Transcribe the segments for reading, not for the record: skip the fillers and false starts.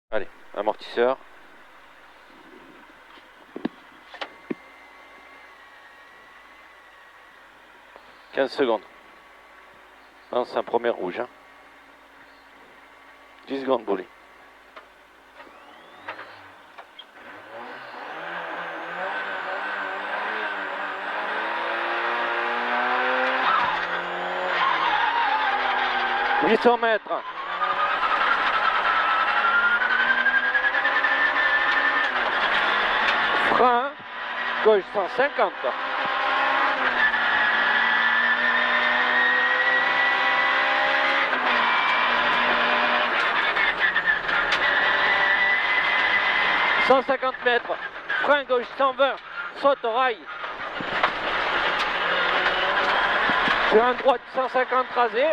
Allez, amortisseur. « 15 secondes. Non, c'est un premier rouge. Hein. 10 secondes, Bouli. « 800 mètres. Frein, gauche 150. « 150 mètres, frein gauche 120, saute au rail. Sur un droite 150 rasé.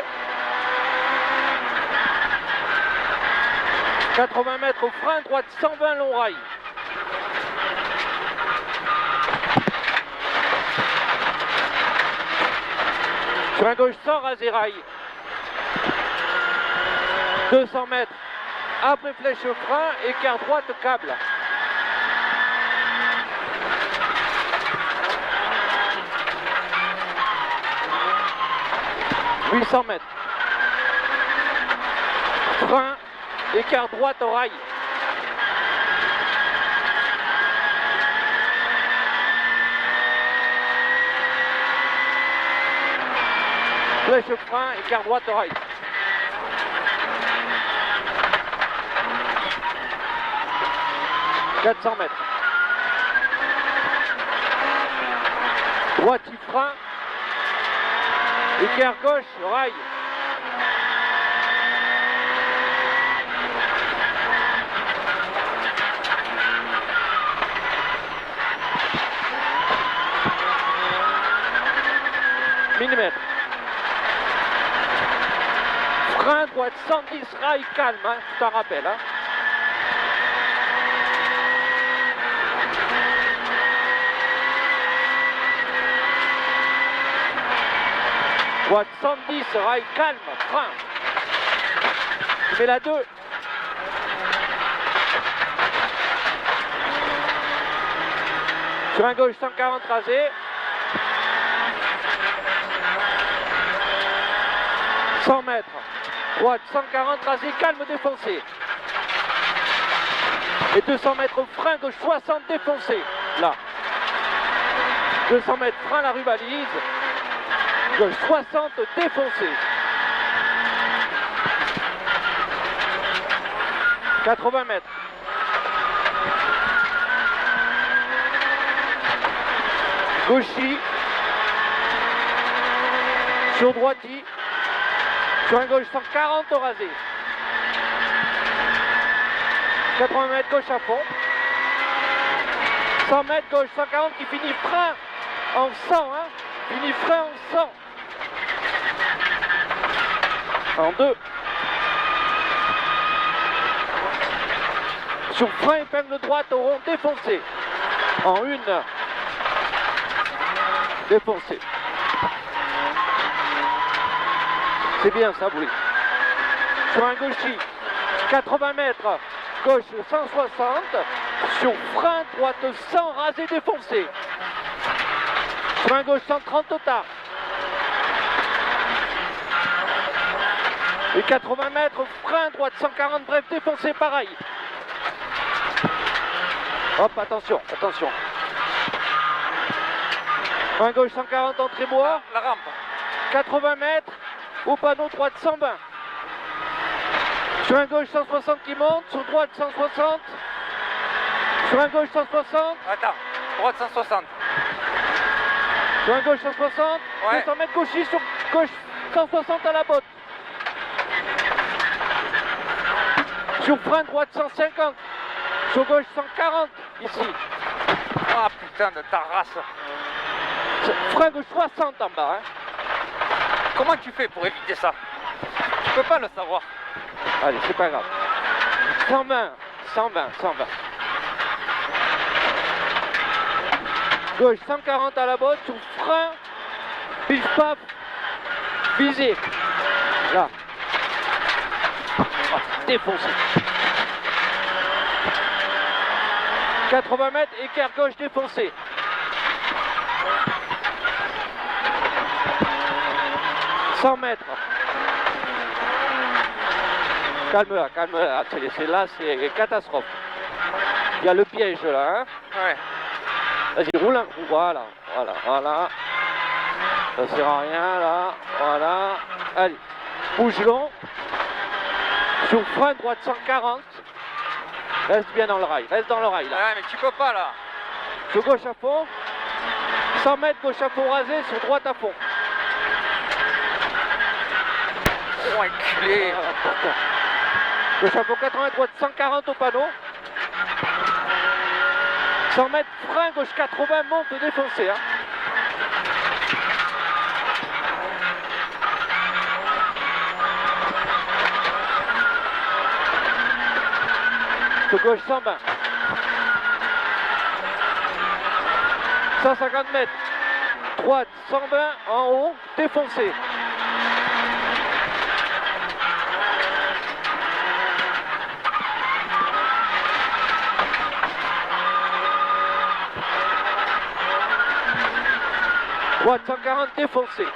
80 mètres au frein, droite 120 long rail. Sur un gauche 100 rasé rail. 200 mètres, après flèche au frein, écart droite câble. « 800 mètres. Frein, écart droite au rail. Flèche au frein, écart droite au rail. « 400 mètres. Droite, frein. Écart gauche, rail. Millimètres. Frein droite 110, rail calme, hein, je t'en rappelle. Hein. Droite 110, rail calme, frein. Tu mets la 2. Sur un gauche 140 rasé. 100 mètres. Droite 140 rasé, calme défoncé. Et 200 mètres au frein, gauche 60 défoncé. Là. 200 mètres frein, la rue balise. Gauche 60 défoncé. 80 mètres. Gauchy. Sur droiti. Sur un gauche 140 au rasé. 80 mètres gauche à fond. 100 mètres gauche 140 qui finit frein en 100. Hein. Finit frein en 100. En 2. Sur frein épingle droite au rond défoncé. En 1. Défoncé. C'est bien ça, oui. Sur un gauchy, 80 mètres, gauche 160. Sur frein droite 100 rasé défoncé. Sur un gauche 130 au tard. Et 80 mètres, frein droite 140 bref défoncé pareil. Hop, attention, attention. Frein gauche 140 entrée bois. La rampe. 80 mètres, au panneau droite 120. Sur un gauche 160 qui monte, sur droite 160. Sur un gauche 160. Attends, droite 160. Sur un gauche 160, ouais. 200 mètres gauchis, sur gauche 160 à la botte. Sur frein droite 150, sur gauche 140, ici. Ah putain de ta race. Frein gauche 60 en bas. Hein. Comment tu fais pour éviter ça? Tu peux pas le savoir. Allez, c'est pas grave. 120, 120, 120. Gauche 140 à la botte, sur frein, pif paf, visé. Là. Ah, défoncé. 80 mètres, écart gauche défoncé. « 100 mètres. Calme-la, calme-la. Là, c'est catastrophe. Il y a le piège là. Hein. Ouais. Vas-y, roule un coup. Voilà, voilà, voilà. Ça sert à rien là. Voilà. Allez, bouge long. Sur frein droite 140. Reste bien dans le rail. Reste dans le rail là. Ouais, mais tu peux pas là. Sur gauche à fond. 100 mètres, gauche à fond rasé. Sur droite à fond. Oh, enculé. Gauche à fond 80, droite 140 au panneau. 100 mètres, frein, gauche 80, monte défoncé. Hein. Sur gauche 120. 150 mètres. Droite 120 en haut, défoncé. Droite 140 défoncé.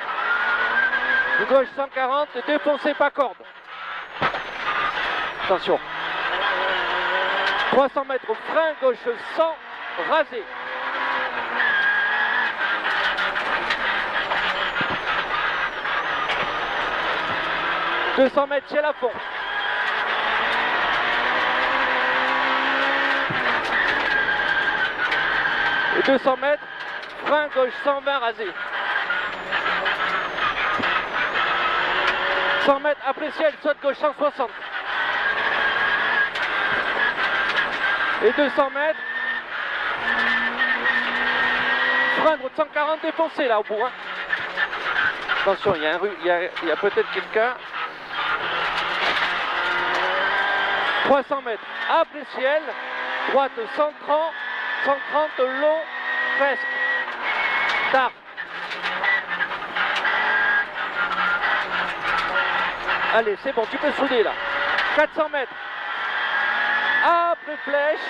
De gauche 140 défoncé, pas corde. Attention. 300 mètres, frein gauche 100 rasé. « 200 mètres chez la fond. Et 200 mètres, frein gauche 120 rasé. 100 mètres après ciel, saute gauche 160. Et 200 mètres, frein droite 140 défoncé là au bout. Hein. Attention, il y a peut-être quelqu'un. 300 mètres, après ciel, droite 130, 130 long, presque, tard. Allez, c'est bon, tu peux souder là. 400 mètres, après flèche,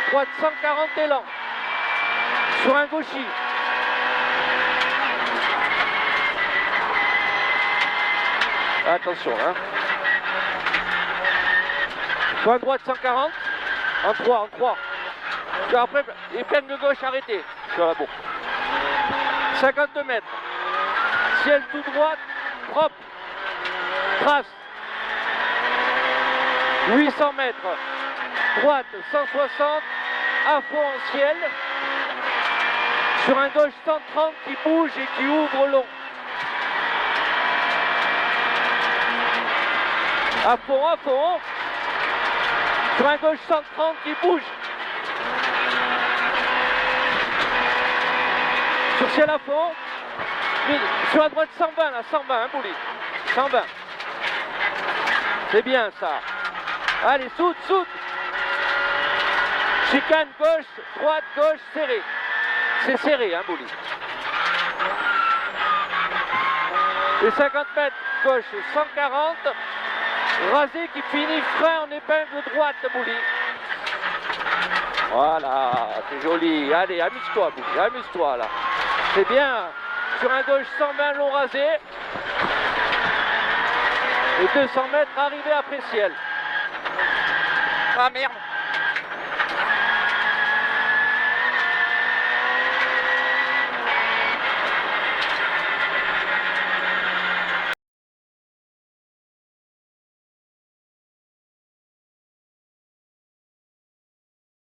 droite 140 élan, sur un gauchis. Attention hein. Point droite 140, en 3. Puis après, épingle gauche arrêtée sur la boucle. 52 mètres. Ciel tout droit, propre. Trace. 800 mètres. Droite 160, à fond en ciel. Sur un gauche 130 qui bouge et qui ouvre long. À fond. Sur un gauche 130 qui bouge. Sur ciel à fond. Sur la droite 120 là, 120 hein, Bouli. 120. C'est bien ça. Allez, soude. Chicane gauche, droite, gauche, serré. C'est serré hein Bouli. Et 50 mètres gauche 140. Rasé qui finit frein en épingle droite, Bouli. Voilà, c'est joli. Allez, amuse-toi, Bouli, amuse-toi là. C'est bien. Sur un gauche 120 long rasé. Et 200 mètres arrivé après ciel. Ah merde.